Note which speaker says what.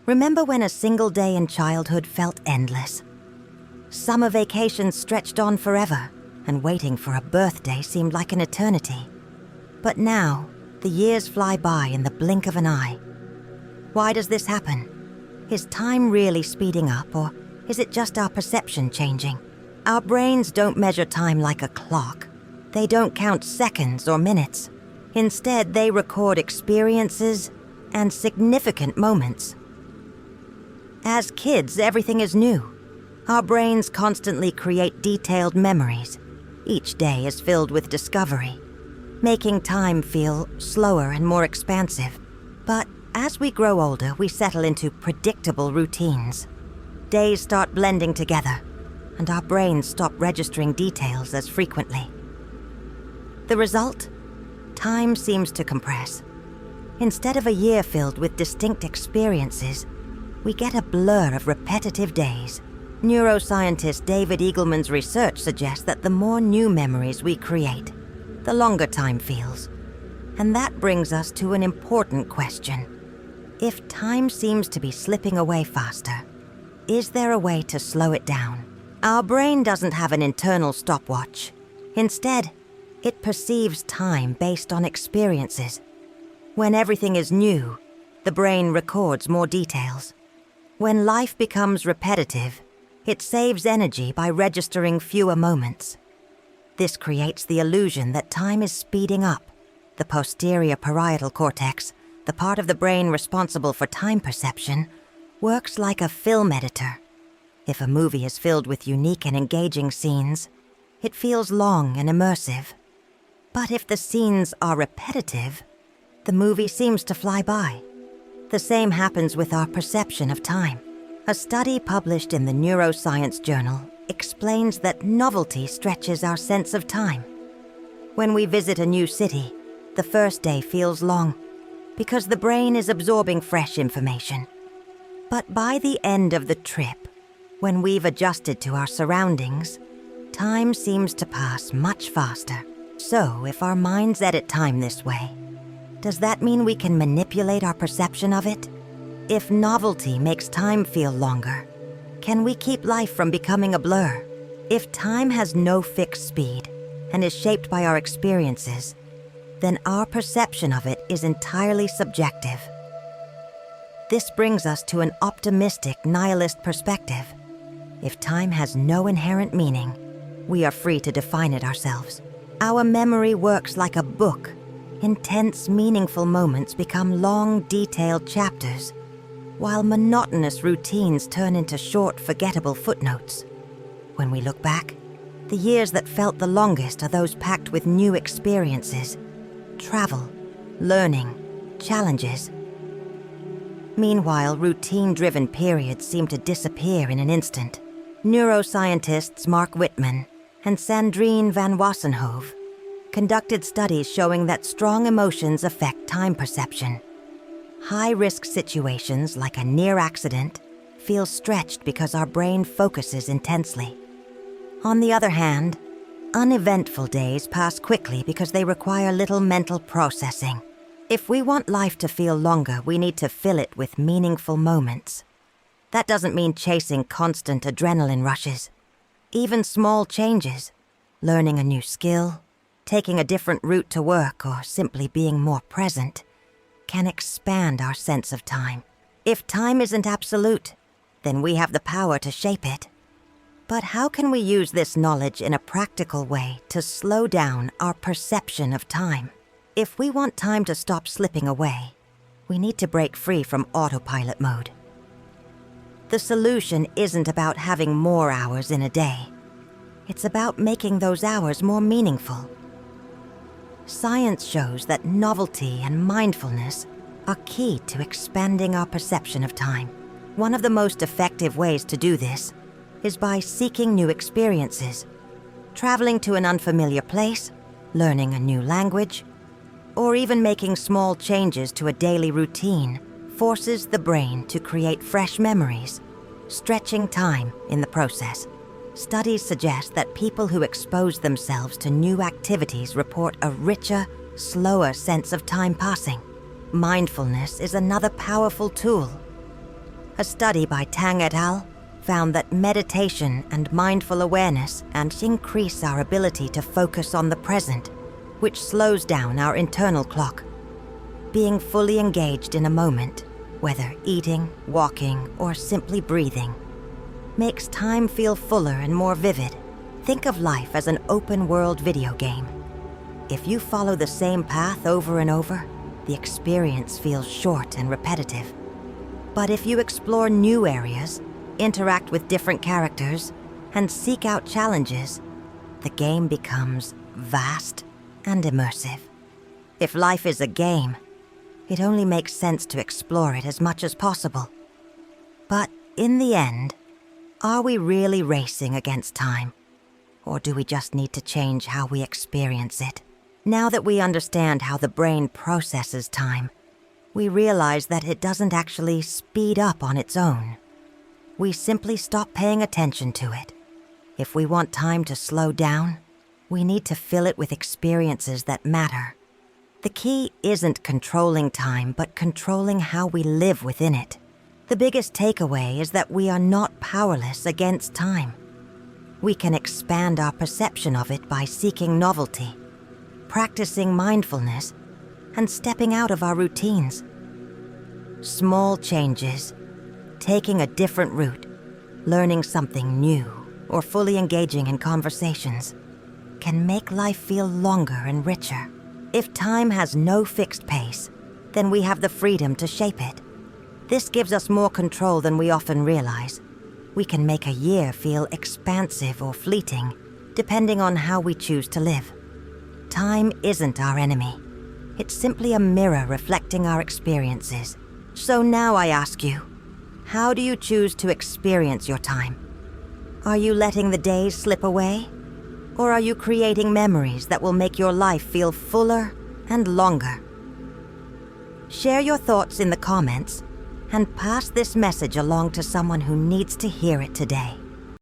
Speaker 1: Remember when a single day in childhood felt endless? Summer vacations stretched on forever, and waiting for a birthday seemed like an eternity. But now, the years fly by in the blink of an eye. Why does this happen? Is time really speeding up, or is it just our perception changing? Our brains don't measure time like a clock. They don't count seconds or minutes. Instead, they record experiences and significant moments. As kids, everything is new. Our brains constantly create detailed memories. Each day is filled with discovery, making time feel slower and more expansive. But as we grow older, we settle into predictable routines. Days start blending together, and our brains stop registering details as frequently. The result? Time seems to compress. Instead of a year filled with distinct experiences, we get a blur of repetitive days. Neuroscientist David Eagleman's research suggests that the more new memories we create, the longer time feels. And that brings us to an important question. If time seems to be slipping away faster, is there a way to slow it down? Our brain doesn't have an internal stopwatch. Instead, it perceives time based on experiences. When everything is new, the brain records more details. When life becomes repetitive, it saves energy by registering fewer moments. This creates the illusion that time is speeding up. The posterior parietal cortex, the part of the brain responsible for time perception, works like a film editor. If a movie is filled with unique and engaging scenes, it feels long and immersive. But if the scenes are repetitive, the movie seems to fly by. The same happens with our perception of time. A study published in the Neuroscience Journal explains that novelty stretches our sense of time. When we visit a new city, the first day feels long because the brain is absorbing fresh information. But by the end of the trip, when we've adjusted to our surroundings, time seems to pass much faster. So, if our minds edit time this way, does that mean we can manipulate our perception of it? If novelty makes time feel longer, can we keep life from becoming a blur? If time has no fixed speed and is shaped by our experiences, then our perception of it is entirely subjective. This brings us to an optimistic nihilist perspective. If time has no inherent meaning, we are free to define it ourselves. Our memory works like a book. Intense, meaningful moments become long, detailed chapters, while monotonous routines turn into short, forgettable footnotes. When we look back, the years that felt the longest are those packed with new experiences, travel, learning, challenges. Meanwhile, routine-driven periods seem to disappear in an instant. Neuroscientists Mark Whitman and Sandrine van Wassenhove conducted studies showing that strong emotions affect time perception. High-risk situations like a near accident feel stretched because our brain focuses intensely. On the other hand, uneventful days pass quickly because they require little mental processing. If we want life to feel longer, we need to fill it with meaningful moments. That doesn't mean chasing constant adrenaline rushes. Even small changes, learning a new skill, taking a different route to work, or simply being more present, can expand our sense of time. If time isn't absolute, then we have the power to shape it. But how can we use this knowledge in a practical way to slow down our perception of time? If we want time to stop slipping away, we need to break free from autopilot mode. The solution isn't about having more hours in a day. It's about making those hours more meaningful. Science shows that novelty and mindfulness are key to expanding our perception of time. One of the most effective ways to do this is by seeking new experiences, traveling to an unfamiliar place, learning a new language, or even making small changes to a daily routine forces the brain to create fresh memories, stretching time in the process. Studies suggest that people who expose themselves to new activities report a richer, slower sense of time passing. Mindfulness is another powerful tool. A study by Tang et al. Found that meditation and mindful awareness increase our ability to focus on the present, which slows down our internal clock. Being fully engaged in a moment, whether eating, walking, or simply breathing, makes time feel fuller and more vivid. Think of life as an open-world video game. If you follow the same path over and over, the experience feels short and repetitive. But if you explore new areas, interact with different characters, and seek out challenges, the game becomes vast and immersive. If life is a game, it only makes sense to explore it as much as possible. But in the end, are we really racing against time? Or do we just need to change how we experience it? Now that we understand how the brain processes time, we realize that it doesn't actually speed up on its own. We simply stop paying attention to it. If we want time to slow down, we need to fill it with experiences that matter. The key isn't controlling time, but controlling how we live within it. The biggest takeaway is that we are not powerless against time. We can expand our perception of it by seeking novelty, practicing mindfulness, and stepping out of our routines. Small changes, taking a different route, learning something new, or fully engaging in conversations, can make life feel longer and richer. If time has no fixed pace, then we have the freedom to shape it. This gives us more control than we often realize. We can make a year feel expansive or fleeting, depending on how we choose to live. Time isn't our enemy. It's simply a mirror reflecting our experiences. So now I ask you, how do you choose to experience your time? Are you letting the days slip away? Or are you creating memories that will make your life feel fuller and longer? Share your thoughts in the comments and pass this message along to someone who needs to hear it today.